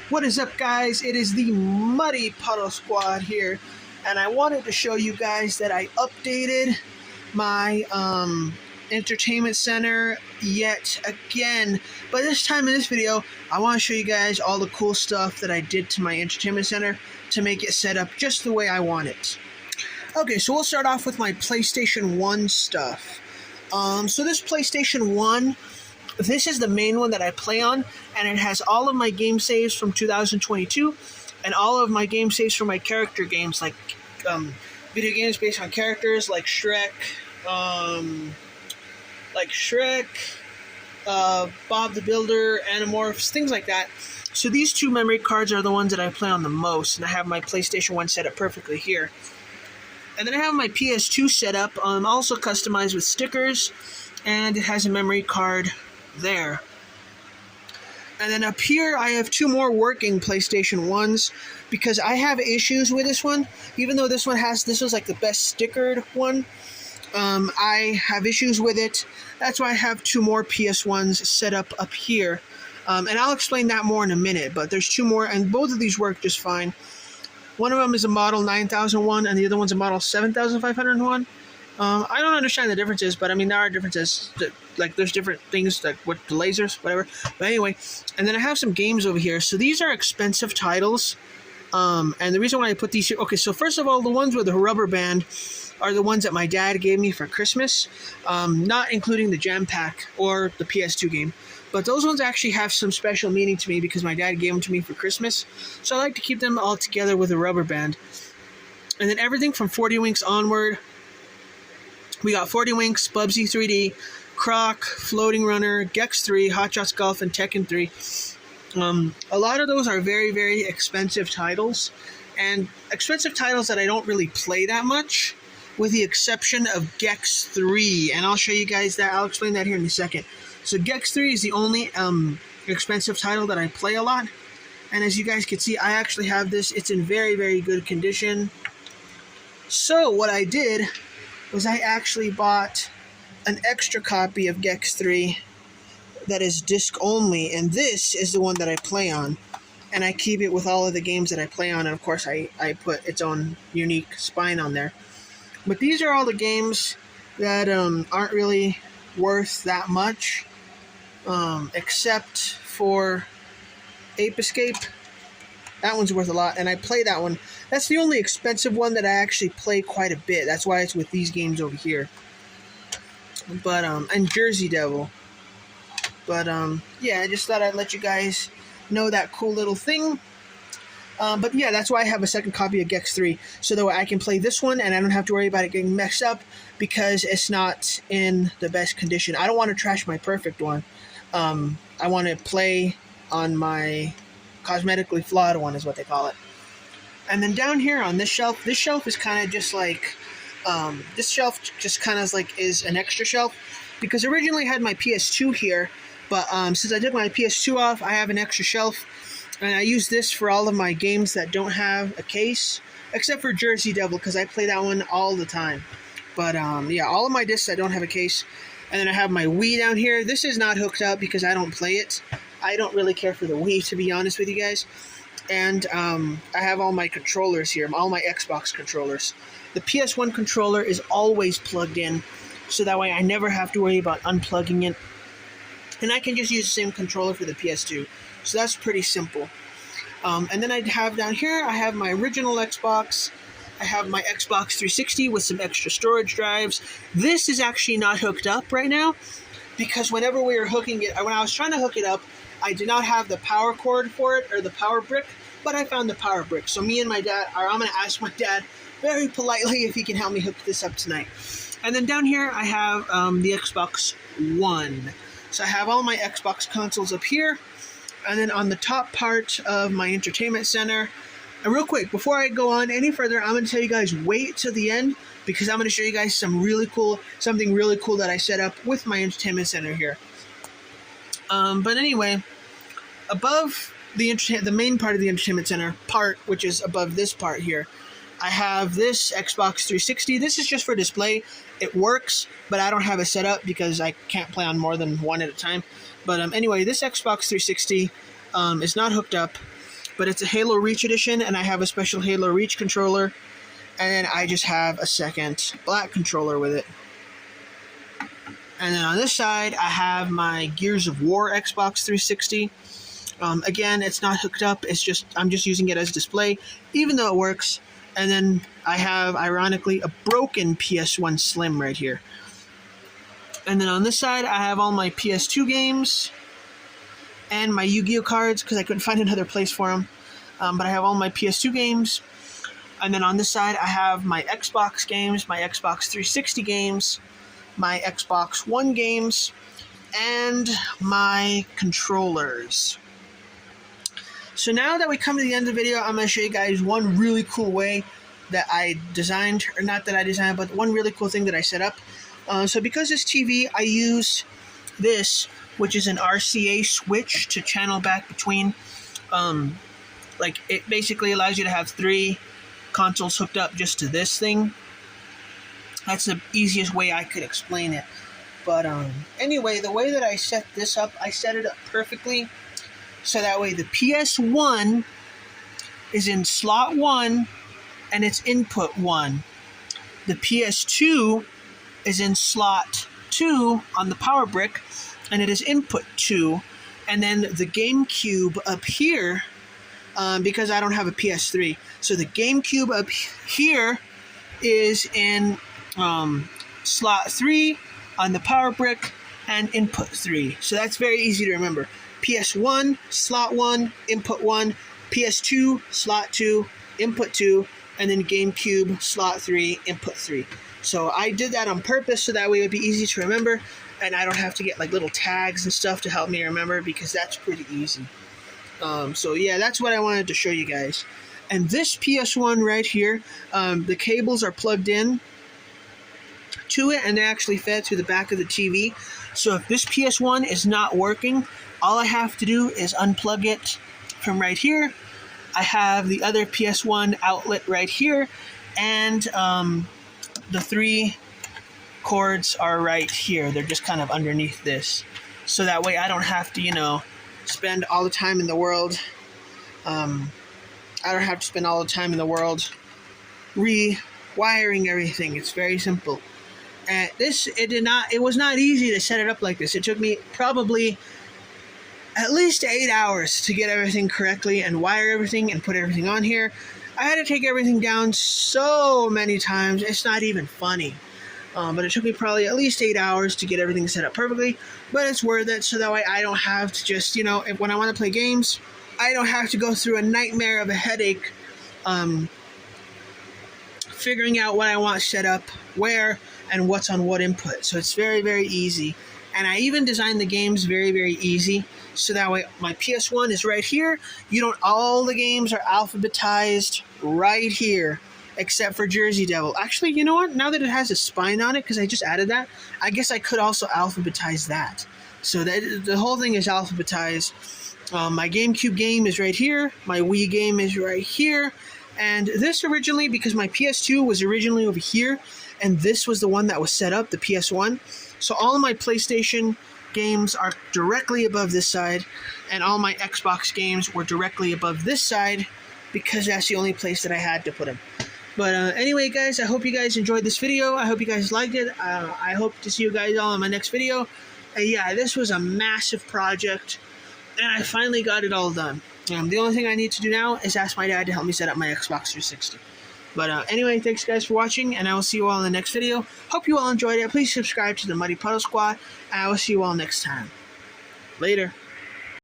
What is up, guys? It is the Muddy Puddle Squad here, and I wanted to show you guys that I updated my entertainment center yet again. But this time in this video, I want to show you guys all the cool stuff that I did to my entertainment center to make it set up just the way I want it. Okay, so we'll start off with my PlayStation 1 stuff. So this PlayStation 1, this is the main one that I play on, and it has all of my game saves from 2022 and all of my game saves for my character games, like video games based on characters like Shrek, Bob the Builder, Animorphs, things like that. So these two memory cards are the ones that I play on the most, and I have my PlayStation 1 set up perfectly here. And then I have my PS2 set up, also customized with stickers, and it has a memory card there. And then up here I have two more working PlayStation 1s because I have issues with this one. Even though this was like the best stickered one, I have issues with it. That's why I have two more PS1s set up here. And I'll explain that more in a minute, but there's two more, and both of these work just fine. One of them is a model 9001 and the other one's a model 7501. I don't understand the differences, but I mean, there are differences. Like, there's different things, like with the lasers, whatever. But anyway, and then I have some games over here. So these are expensive titles. And the reason why I put these here... Okay, so first of all, the ones with the rubber band are the ones that my dad gave me for Christmas. Not including the Jam Pack or the PS2 game. But those ones actually have some special meaning to me because my dad gave them to me for Christmas. So I like to keep them all together with a rubber band. And then everything from 40 Winks onward... We got 40 Winks, Bubsy 3D, Croc, Floating Runner, Gex 3, Hot Shots Golf, and Tekken 3. A lot of those are very, very expensive titles, and expensive titles that I don't really play that much, with the exception of Gex 3, and I'll show you guys that. I'll explain that here in a second. So Gex 3 is the only expensive title that I play a lot, and as you guys can see, I actually have this. It's in very, very good condition. So what I did was I actually bought an extra copy of Gex 3 that is disc only, and this is the one that I play on, and I keep it with all of the games that I play on, and of course I put its own unique spine on there. But these are all the games that aren't really worth that much, except for Ape Escape. That one's worth a lot, and I play that one. That's the only expensive one that I actually play quite a bit. That's why it's with these games over here. But, and Jersey Devil. But, yeah, I just thought I'd let you guys know that cool little thing. But, yeah, that's why I have a second copy of Gex 3. So that way I can play this one, and I don't have to worry about it getting messed up because it's not in the best condition. I don't want to trash my perfect one. I want to play on my cosmetically flawed one, is what they call it. And then down here on this shelf is kind of just like, this shelf just kind of like is an extra shelf, because originally I had my PS2 here, but since I took my PS2 off, I have an extra shelf, and I use this for all of my games that don't have a case, except for Jersey Devil, because I play that one all the time. But yeah, all of my discs I don't have a case. And then I have my Wii down here. This is not hooked up because I don't play it. I don't really care for the Wii, to be honest with you guys. And I have all my controllers here, all my Xbox controllers. The PS1 controller is always plugged in, so that way I never have to worry about unplugging it. And I can just use the same controller for the PS2. So that's pretty simple. And then I have down here, I have my original Xbox. I have my Xbox 360 with some extra storage drives. This is actually not hooked up right now, because whenever we were hooking it, when I was trying to hook it up, I did not have the power cord for it, or the power brick, but I found the power brick. So me and my dad, I'm going to ask my dad very politely if he can help me hook this up tonight. And then down here, I have the Xbox One. So I have all my Xbox consoles up here. And then on the top part of my entertainment center, and real quick, before I go on any further, I'm going to tell you guys, wait till the end, because I'm going to show you guys something really cool that I set up with my entertainment center here. But anyway, above the main part of the entertainment center part, which is above this part here, I have this Xbox 360. This is just for display. It works, but I don't have it set up because I can't play on more than one at a time. But anyway, this Xbox 360 is not hooked up. but it's a Halo Reach edition, and I have a special Halo Reach controller, and then I just have a second black controller with it. And then on this side, I have my Gears of War Xbox 360. Again, it's not hooked up. I'm just using it as display, even though it works. And then I have, ironically, a broken PS1 Slim right here. And then on this side, I have all my PS2 games and my Yu-Gi-Oh cards because I couldn't find another place for them. But I have all my PS2 games. And then on this side, I have my Xbox games, my Xbox 360 games, my Xbox One games, and my controllers. So now that we come to the end of the video, I'm going to show you guys one really cool way that I designed, or not that I designed, but one really cool thing that I set up. So because this TV, I use this, which is an RCA switch to channel back between, like it basically allows you to have 3 consoles hooked up just to this thing. That's the easiest way I could explain it. But anyway, the way that I set this up, I set it up perfectly. So that way the PS1 is in slot 1 and it's input 1. The PS2 is in slot 2 on the power brick and it is input 2. And then the GameCube up here, because I don't have a PS3, so the GameCube up here is in slot 3 on the power brick and input 3. So that's very easy to remember. PS1, slot 1, input 1, PS2, slot 2, input 2, and then GameCube, slot 3, input 3. So I did that on purpose so that way it would be easy to remember, and I don't have to get like little tags and stuff to help me remember because that's pretty easy. So yeah, that's what I wanted to show you guys. And this PS1 right here, the cables are plugged in to it and they're actually fed to the back of the TV. So if this PS1 is not working, all I have to do is unplug it from right here. I have the other PS1 outlet right here, and the 3 cords are right here. They're just kind of underneath this. So that way I don't have to, spend all the time in the world. I don't have to spend all the time in the world rewiring everything. It's very simple. And it was not easy to set it up like this. It took me probably at least 8 hours to get everything correctly and wire everything and put everything on here. I had to take everything down so many times, it's not even funny. But it took me probably at least 8 hours to get everything set up perfectly. But it's worth it, so that way I don't have to just, when I want to play games, I don't have to go through a nightmare of a headache figuring out what I want set up where and what's on what input. So it's very, very easy. And I even designed the games very, very easy. So that way my PS1 is right here. All the games are alphabetized right here, except for Jersey Devil. Actually, you know what? Now that it has a spine on it, because I just added that, I guess I could also alphabetize that. So that the whole thing is alphabetized. My GameCube game is right here. My Wii game is right here. And this originally, because my PS2 was originally over here, and this was the one that was set up, the PS1. So all of my PlayStation games are directly above this side, and all my Xbox games were directly above this side, because that's the only place that I had to put them. But anyway, guys, I hope you guys enjoyed this video. I hope you guys liked it. I hope to see you guys all in my next video. Yeah, this was a massive project, and I finally got it all done. The only thing I need to do now is ask my dad to help me set up my Xbox 360. But anyway, thanks guys for watching, and I will see you all in the next video. Hope you all enjoyed it. Please subscribe to the Muddy Puddle Squad, and I will see you all next time. Later.